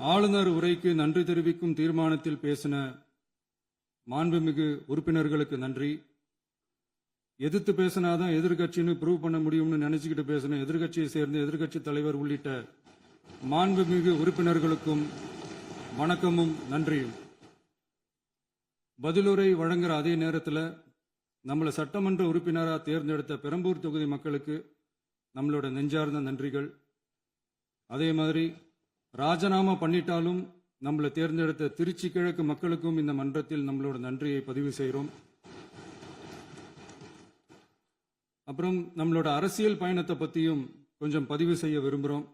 ஆளுநர் உரைக்கு நன்றி தெரிவிக்கும் தீர்மானத்தில் பேசின மாண்புமிகு உறுப்பினர்களுக்கு நன்றி. எதிர்த்து பேசினாதான் எதிர்கட்சின்னு ப்ரூவ் பண்ண முடியும்னு நினைச்சுக்கிட்டு பேசின எதிர்கட்சியை சேர்ந்த எதிர்கட்சி தலைவர் உள்ளிட்ட மாண்புமிகு உறுப்பினர்களுக்கும் வணக்கமும் நன்றியும். பதிலுரை வழங்குற அதே நேரத்தில் நம்மளை சட்டமன்ற உறுப்பினராக தேர்ந்தெடுத்த பெரம்பூர் தொகுதி மக்களுக்கு நம்மளோட நெஞ்சார்ந்த நன்றிகள். அதே மாதிரி ராஜினாமா பண்ணிட்டாலும் நம்மளை தேர்ந்தெடுத்த திருச்சி கிழக்கு மக்களுக்கும் இந்த மன்றத்தில் நம்மளோட நன்றியை பதிவு செய்கிறோம். அப்புறம் நம்மளோட அரசியல் பயணத்தை பற்றியும் கொஞ்சம் பதிவு செய்ய விரும்புகிறோம்.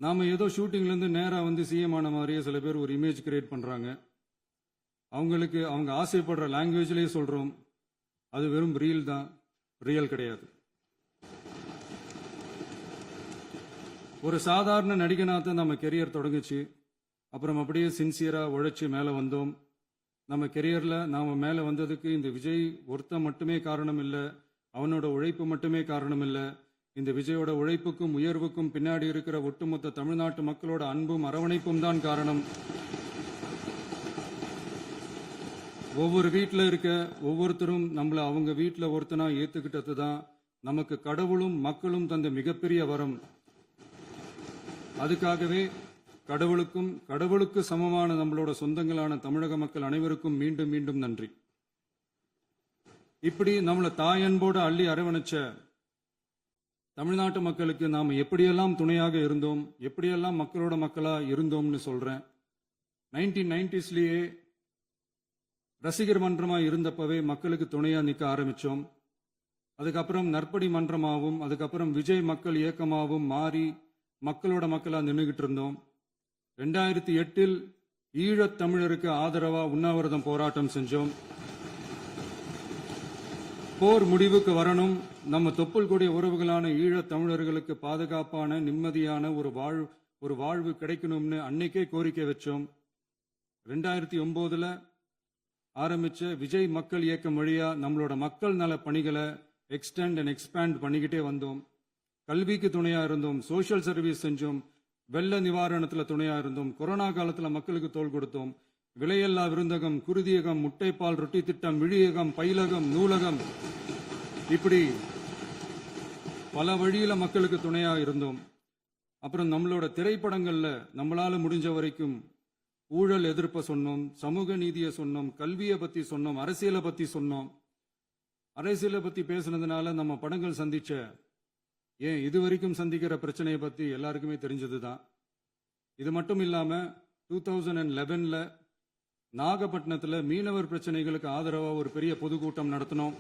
நாம் ஏதோ ஷூட்டிங்லேருந்து நேராக வந்து சிஎம் ஆன மாதிரியே சில பேர் ஒரு இமேஜ் கிரியேட் பண்ணுறாங்க. அவங்களுக்கு அவங்க ஆசைப்படுற லாங்குவேஜ்லேயே சொல்கிறோம், அது வெறும் ரீல் தான், ரியல் கிடையாது. ஒரு சாதாரண நடிகனாக நம்ம கெரியர் தொடங்குச்சு. அப்புறம் அப்படியே சின்சியராக உழைச்சி மேலே வந்தோம். நம்ம கெரியரில் நாம் மேலே வந்ததுக்கு இந்த விஜய் ஒருத்தன் மட்டுமே காரணம் இல்லை, அவனோட உழைப்பு மட்டுமே காரணம் இல்லை. இந்த விஜயோட உழைப்புக்கும் உயர்வுக்கும் பின்னாடி இருக்கிற ஒட்டுமொத்த தமிழ்நாட்டு மக்களோட அன்பும் அரவணைப்பும் தான் காரணம். ஒவ்வொரு வீட்டில் இருக்க ஒவ்வொருத்தரும் நம்மளை அவங்க வீட்டில் ஒருத்தனா ஏற்றுக்கிட்டது தான் நமக்கு கடவுளும் மக்களும் தந்த மிகப்பெரிய வரம். அதுக்காகவே கடவுளுக்கு சமமான நம்மளோட சொந்தங்களான தமிழக மக்கள் அனைவருக்கும் மீண்டும் மீண்டும் நன்றி. இப்படி நம்மளை தாயன்போடு அள்ளி அரவணைச்ச தமிழ்நாட்டு மக்களுக்கு நாம் எப்படியெல்லாம் துணையாக இருந்தோம், எப்படியெல்லாம் மக்களோட மக்களா இருந்தோம்னு சொல்றேன். 1990ஸ்லயே ரசிகர் மன்றமா இருந்தப்பவே மக்களுக்கு துணையா நிற்க ஆரம்பிச்சோம். அதுக்கப்புறம் நற்படி மன்றமாகவும் அதுக்கப்புறம் விஜய் மக்கள் இயக்கமாகவும் மாறி மக்களோட மக்களா நின்றுகிட்டு இருந்தோம். 2008 ஈழத் தமிழருக்கு ஆதரவா உண்ணாவிரதம் போராட்டம் செஞ்சோம். போர் முடிவுக்கு வரணும், நம்ம தொப்புள் கொடிய உறவுகளான ஈழத் தமிழர்களுக்கு பாதுகாப்பான நிம்மதியான ஒரு வாழ்வு கிடைக்கணும்னு அன்னைக்கே கோரிக்கை வச்சோம். 2009 ஆரம்பிச்ச விஜய் மக்கள் இயக்கம் வழியா நம்மளோட மக்கள் நல பணிகளை எக்ஸ்டெண்ட் அண்ட் எக்ஸ்பேண்ட் பண்ணிக்கிட்டே வந்தோம். கல்விக்கு துணையா இருந்தோம், சோசியல் சர்வீஸ் செஞ்சோம், வெள்ள நிவாரணத்துல துணையா இருந்தோம், கொரோனா காலத்துல மக்களுக்கு தோள் கொடுத்தோம். விலையில்லா விருந்தகம், குருதியகம், முட்டைப்பால் ரொட்டி திட்டம், விழியகம், பயிலகம், நூலகம், இப்படி பல வழியில மக்களுக்கு துணையா இருந்தோம். அப்புறம் நம்மளோட திரைப்படங்கள்ல நம்மளால முடிஞ்ச வரைக்கும் ஊழல் எதிர்ப்ப சொன்னோம், சமூக நீதியை சொன்னோம், கல்வியை பத்தி சொன்னோம், அரசியலை பத்தி சொன்னோம். அரசியலை பத்தி பேசுனதுனால நம்ம படங்கள் சந்திச்ச இதுவரைக்கும் சந்திக்கிற பிரச்சனையை பத்தி எல்லாருக்குமே தெரிஞ்சதுதான். இது மட்டும் இல்லாம 2011 நாகப்பட்டினத்துல மீனவர் பிரச்சனைகளுக்கு ஆதரவா ஒரு பெரிய பொதுக்கூட்டம் நடத்தினோம்.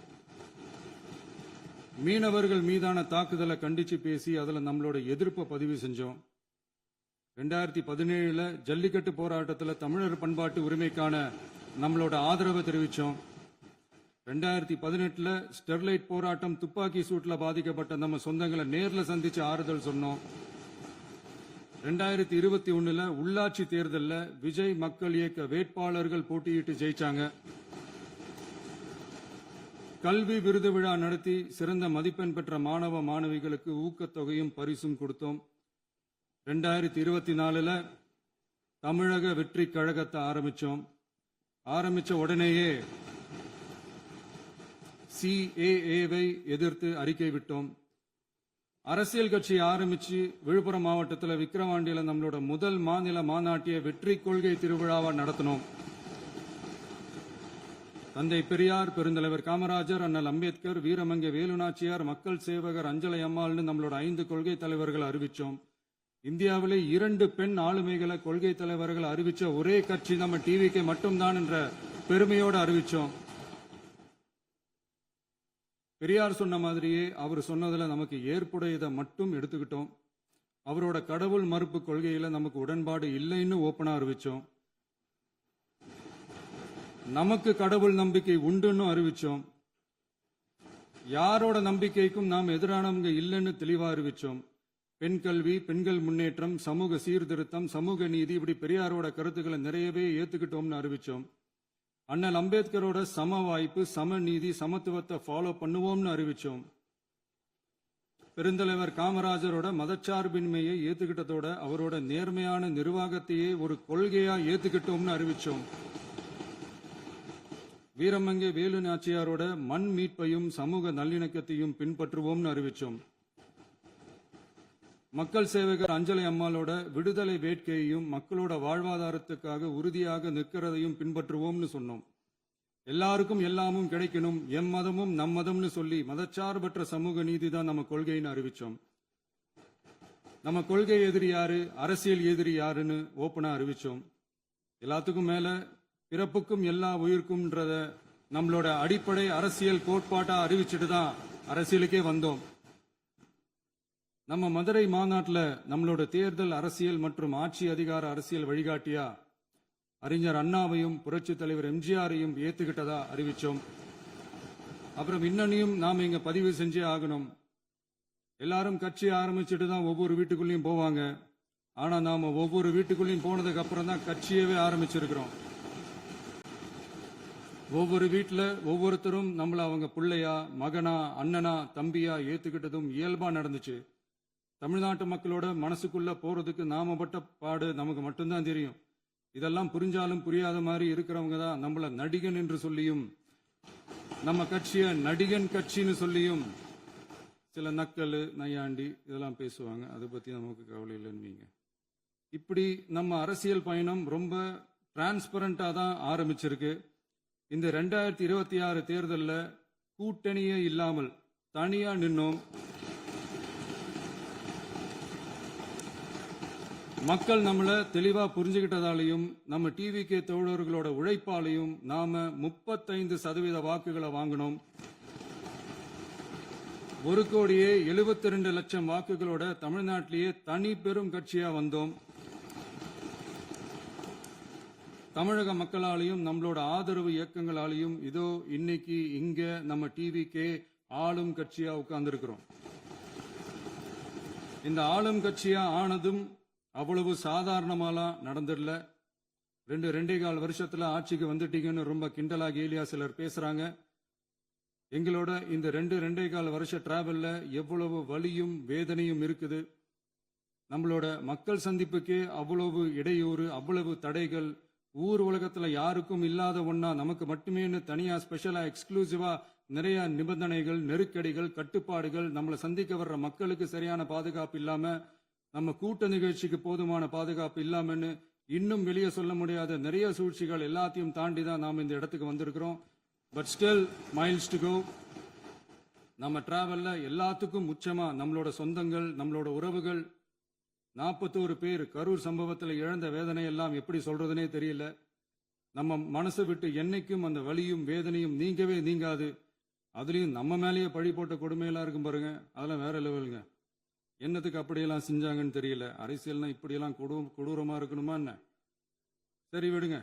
மீனவர்கள் மீதான தாக்குதலை கண்டிச்சு பேசி அதுல நம்மளோட எதிர்ப்பை பதிவு செஞ்சோம். 2017 ஜல்லிக்கட்டு போராட்டத்தில் தமிழர் பண்பாட்டு உரிமைக்கான நம்மளோட ஆதரவை தெரிவித்தோம். 2018 ஸ்டெர்லைட் போராட்டம், துப்பாக்கி சூட்ல பாதிக்கப்பட்ட நம்ம சொந்தங்களை நேரில் சந்திச்சு ஆறுதல் சொன்னோம். 2021 உள்ளாட்சி தேர்தலில் விஜய் மக்கள் இயக்க வேட்பாளர்கள் போட்டியிட்டு ஜெயிச்சாங்க. கல்வி விருது விழா நடத்தி சிறந்த மதிப்பெண் பெற்ற மாணவ மாணவிகளுக்கு ஊக்கத்தொகையும் பரிசும் கொடுத்தோம். 2024 தமிழக வெற்றி கழகத்தை ஆரம்பிச்ச உடனேயே CAA-வை எதிர்த்து அறிக்கை விட்டோம். அரசியல் கட்சி ஆரம்பிச்சு விழுப்புரம் மாவட்டத்தில் விக்கிரவாண்டியில நம்மளோட முதல் மாநில மாநாட்டிய வெற்றி கொள்கை திருவிழாவை நடத்தினோம். தந்தை பெரியார், பெருந்தலைவர் காமராஜர், அண்ணல் அம்பேத்கர், வீரமங்கை வேலுநாச்சியார், மக்கள் சேவகர் அஞ்சலை அம்மாள்னு நம்மளோட 5 கொள்கை தலைவர்கள் அறிவிச்சோம். இந்தியாவிலே 2 பெண் ஆளுமைகளை கொள்கை தலைவர்கள் அறிவிச்ச ஒரே கட்சி நம்ம டிவிக்கு மட்டும்தான் என்ற பெருமையோடு அறிவிச்சோம். பெரியார் சொன்ன மாதிரியே அவர் சொன்னதுல நமக்கு ஏற்புடையதை மட்டும் எடுத்துக்கிட்டோம். அவரோட கடவுள் மறுப்பு கொள்கையில நமக்கு உடன்பாடு இல்லைன்னு ஓப்பனா அறிவிச்சோம். நமக்கு கடவுள் நம்பிக்கை உண்டுன்னு அறிவிச்சோம். யாரோட நம்பிக்கைக்கும் நாம் எதிரானவங்க இல்லைன்னு தெளிவா அறிவிச்சோம். பெண் கல்வி, பெண்கள் முன்னேற்றம், சமூக சீர்திருத்தம், சமூக நீதி, இப்படி பெரியாரோட கருத்துக்களை நிறையவே ஏத்துக்கிட்டோம்னு அறிவிச்சோம். அண்ணல் அம்பேத்கரோட சம வாய்ப்பு, சம நீதி, சமத்துவத்தை ஃபாலோ பண்ணுவோம்னு அறிவிச்சோம். பெருந்தலைவர் காமராஜரோட மதச்சார்பின்மையை ஏத்துக்கிட்டதோட அவரோட நேர்மையான நிர்வாகத்தையே ஒரு கொள்கையா ஏத்துக்கிட்டோம்னு அறிவிச்சோம். வீரமங்கை வேலு நாச்சியாரோட மண் மீட்பையும் சமூக நல்லிணக்கத்தையும் பின்பற்றுவோம்னு அறிவிச்சோம். மக்கள் சேவகர் அஞ்சலை அம்மாளோட விடுதலை வேட்கையையும் மக்களோட வாழ்வாதாரத்துக்காக உறுதியாக நிற்கிறதையும் பின்பற்றுவோம்னு சொன்னோம். எல்லாருக்கும் எல்லாமும் கிடைக்கணும், எம் மதமும் நம் மதம்னு சொல்லி மதச்சார்பற்ற சமூக நீதி தான் நம்ம கொள்கைன்னு அறிவிச்சோம். நம்ம கொள்கை எதிரி யாரு, அரசியல் எதிரி யாருன்னு ஓப்பனா அறிவிச்சோம். எல்லாத்துக்கும் மேல பிறப்புக்கும் எல்லா உயிருக்கும்ன்றத நம்மளோட அடிப்படை அரசியல் கோட்பாட்டா அறிவிச்சுட்டு தான் அரசியலுக்கே வந்தோம். நம்ம மதுரை மாநாட்டில் நம்மளோட தேர்தல் அரசியல் மற்றும் ஆட்சி அதிகார அரசியல் வழிகாட்டியா அறிஞர் அண்ணாவையும் புரட்சி தலைவர் எம்ஜிஆரையும் ஏத்துக்கிட்டதா அறிவிச்சோம். அப்புறம் இன்னனையும் நாம இங்க பதிவு செஞ்சே ஆகணும். எல்லாரும் கட்சி ஆரம்பிச்சுட்டு தான் ஒவ்வொரு வீட்டுக்குள்ளேயும் போவாங்க. ஆனா நாம ஒவ்வொரு வீட்டுக்குள்ளேயும் போனதுக்கு அப்புறம் தான் கட்சியவே ஆரம்பிச்சிருக்கிறோம். ஒவ்வொரு வீட்டுல ஒவ்வொருத்தரும் நம்மள அவங்க பிள்ளையா, மகனா, அண்ணனா, தம்பியா ஏத்துக்கிட்டதும் இயல்பா நடந்துச்சு. தமிழ்நாட்டு மக்களோட மனசுக்குள்ள போறதுக்கு நாம பட்ட பாடு நமக்கு மட்டும்தான் தெரியும். இதெல்லாம் புரிஞ்சாலும் புரியாத மாதிரி இருக்கிறவங்க தான் நம்மள நடிகன் என்று சொல்லியும் நம்ம கட்சிய நடிகன் கட்சின்னு சொல்லியும் சில நக்கல் நையாண்டி இதெல்லாம் பேசுவாங்க. அதை பத்தி நமக்கு கவலை இல்லைன்னு. இப்படி நம்ம அரசியல் பயணம் ரொம்ப டிரான்ஸ்பரண்டா தான் ஆரம்பிச்சிருக்கு. இந்த 2026 தேர்தலில் கூட்டணியே இல்லாமல் தனியா நின்னோம். மக்கள் நம்மள தெளிவா புரிஞ்சுகிட்டதாலையும் நம்ம டிவிகே தோழர்களோட உழைப்பாலையும் நாம 35% வாக்குகளை வாங்கினோம். 1,72,00,000 வாக்குகளோட தமிழ்நாட்டிலேயே தனி பெரும் கட்சியா வந்தோம். தமிழக மக்களாலையும் நம்மளோட ஆதரவு இயக்கங்களாலையும் இதோ இன்னைக்கு இங்க நம்ம டிவிகே ஆளும் கட்சியா உட்கார்ந்துருக்கிறோம். இந்த ஆளும் கட்சியா ஆனதும் அவ்வளவு சாதாரணமாலாம் நடந்துடல. 2.25 வருஷத்துல ஆட்சிக்கு வந்துட்டீங்கன்னு ரொம்ப கிண்டலா கேலியா சிலர் பேசுறாங்க. எங்களோட இந்த 2.25 வருஷ டிராவல்ல எவ்வளவு வலியும் வேதனையும் இருக்குது. நம்மளோட மக்கள் சந்திப்புக்கே அவ்வளவு இடையூறு, அவ்வளவு தடைகள், ஊர் உலகத்துல யாருக்கும் இல்லாத ஒன்னா நமக்கு மட்டுமே தனியா ஸ்பெஷலா எக்ஸ்க்ளூசிவா நிறைய நிபந்தனைகள், நெருக்கடிகள், கட்டுப்பாடுகள், நம்மளை சந்திக்க வர்ற மக்களுக்கு சரியான பாதுகாப்பு இல்லாம, நம்ம கூட்ட நிகழ்ச்சிக்கு போதுமான பாதுகாப்பு இல்லாமன்னு இன்னும் வெளியே சொல்ல முடியாத நிறைய சூழ்ச்சிகள் எல்லாத்தையும் தாண்டி தான் நாம் இந்த இடத்துக்கு வந்திருக்கிறோம். But still miles to go. நம்ம டிராவல்ல எல்லாத்துக்கும் உச்சமா நம்மளோட சொந்தங்கள், நம்மளோட உறவுகள், 41 பேர் கரூர் சம்பவத்தில் இழந்த வேதனை எல்லாம் எப்படி சொல்றதுனே தெரியல. நம்ம மனசை விட்டு என்னைக்கும் அந்த வலியும் வேதனையும் நீங்கவே நீங்காது. அதுலயும் நம்ம மேலேயே பழி போட்ட கொடுமையெல்லாம் இருக்கும் பாருங்க, அதெல்லாம் வேற லெவலுங்க. என்னத்துக்கு அப்படியெல்லாம் செஞ்சாங்கன்னு தெரியல. அரசியல்னா இப்படியெல்லாம் கொடூரமா இருக்கணுமா என்ன? சரி விடுங்க.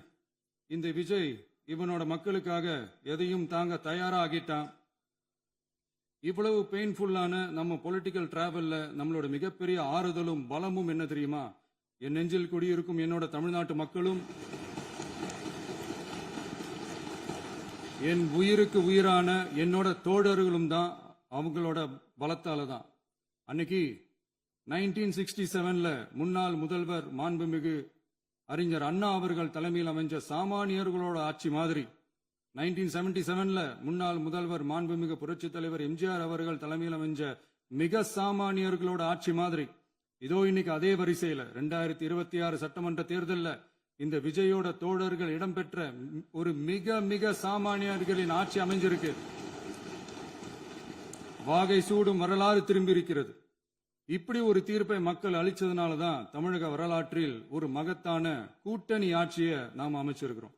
இந்த விஜய் இவனோட மக்களுக்காக எதையும் தாங்க தயாரா ஆகிட்டான். இவ்வளவு பெயின்ஃபுல்லான நம்ம பொலிட்டிக்கல் டிராவல்ல நம்மளோட மிகப்பெரிய ஆறுதலும் பலமும் என்ன தெரியுமா? என் நெஞ்சில் குடியிருக்கும் என்னோட தமிழ்நாட்டு மக்களும், என் உயிருக்கு உயிரான என்னோட தோழர்களும் தான். அவங்களோட பலத்தால தான். அன்னைக்கு 1967 முன்னாள் முதல்வர் மாண்புமிகு அறிஞர் அண்ணா அவர்கள் தலைமையில் அமைஞ்ச சாமானியர்களோட ஆட்சி மாதிரி, 1977 முன்னாள் முதல்வர் மாண்புமிகு புரட்சி தலைவர் எம்ஜிஆர் அவர்கள் தலைமையில் அமைஞ்ச மிக சாமானியர்களோட ஆட்சி மாதிரி, இதோ இன்னைக்கு அதே வரிசையில 2026 சட்டமன்ற தேர்தலில் இந்த விஜயோட தோழர்கள் இடம்பெற்ற ஒரு மிக மிக சாமானியர்களின் ஆட்சி அமைஞ்சிருக்கு. வாகை சூடும் வரலாறு திரும்பி இருக்கிறது. இப்படி ஒரு தீர்ப்பை மக்கள் அளிச்சதுனாலதான் தமிழக வரலாற்றில் ஒரு மகத்தான கூட்டணி ஆட்சியை நாம் அமைச்சிருக்கிறோம்.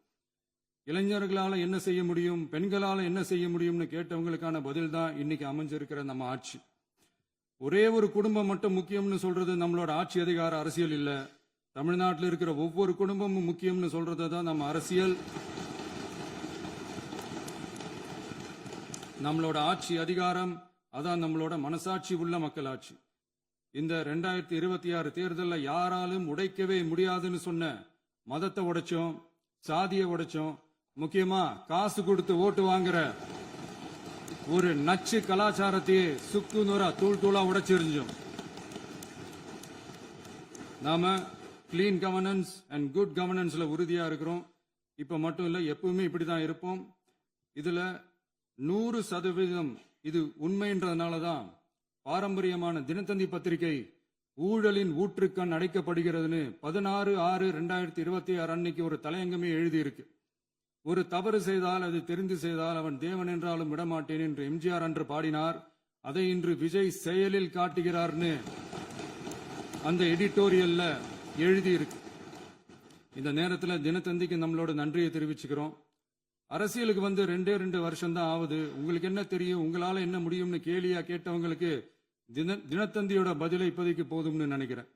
இளைஞர்களால என்ன செய்ய முடியும், பெண்களால என்ன செய்ய முடியும்னு கேட்டவங்களுக்கான பதில் தான் இன்னைக்கு அமைஞ்சிருக்கிற நம்ம ஆட்சி. ஒரே ஒரு குடும்பம் மட்டும் முக்கியம்னு சொல்றது நம்மளோட ஆட்சி அதிகார அரசியல் இல்ல. தமிழ்நாட்டில் இருக்கிற ஒவ்வொரு குடும்பமும் முக்கியம்னு சொல்றது தான் நம்ம அரசியல். நம்மளோட ஆட்சி அதிகாரம் அதான் நம்மளோட மனசாட்சி உள்ள மக்களாட்சி. இந்த 2026 தேர்தலில் யாராலும் உடைக்கவே முடியாதுன்னு சொன்ன மதத்தை உடைச்சோம், சாதியை உடைச்சோம், முக்கியமா காசு கொடுத்து ஓட்டு வாங்குற ஒரு நச்சு கலாச்சாரத்தையே சுக்கு நூறா தூள் தூளா உடைச்செறிஞ்சோம். நாம கிளீன் கவர்னன்ஸ் அண்ட் குட் கவர்னன்ஸ்ல உறுதியா இருக்கிறோம். இப்ப மட்டும் இல்ல, எப்பவுமே இப்படிதான் இருப்போம். இதுல 100% இது உண்மைன்றதுனாலதான் பாரம்பரியமான தினத்தந்தி பத்திரிகை ஊழலின் ஊற்றுக்கண் அடைக்கப்படுகிறதுன்னு 16/6/2026 அன்னைக்கு ஒரு தலையங்கமே எழுதியிருக்கு. ஒரு தவறு செய்தால், அது தெரிந்து செய்தால் அவன் தேவன் என்றாலும் விடமாட்டேன் என்று எம்ஜிஆர் அன்று பாடினார். அதை இன்று விஜய் செயலில் காட்டுகிறார்னு அந்த எடிட்டோரியல்ல எழுதியிருக்கு. இந்த நேரத்தில் தினத்தந்திக்கு நம்மளோட நன்றியை தெரிவிச்சுக்கிறோம். அரசியலுக்கு வந்து 2 வருஷம் தான் ஆகுது. உங்களுக்கு என்ன தெரியும், உங்களால என்ன முடியும்னு கேலியா கேட்டவங்களுக்கு தினத்தந்தியோட பதிலை இப்போதைக்கு போதும்னு நினைக்கிறேன்.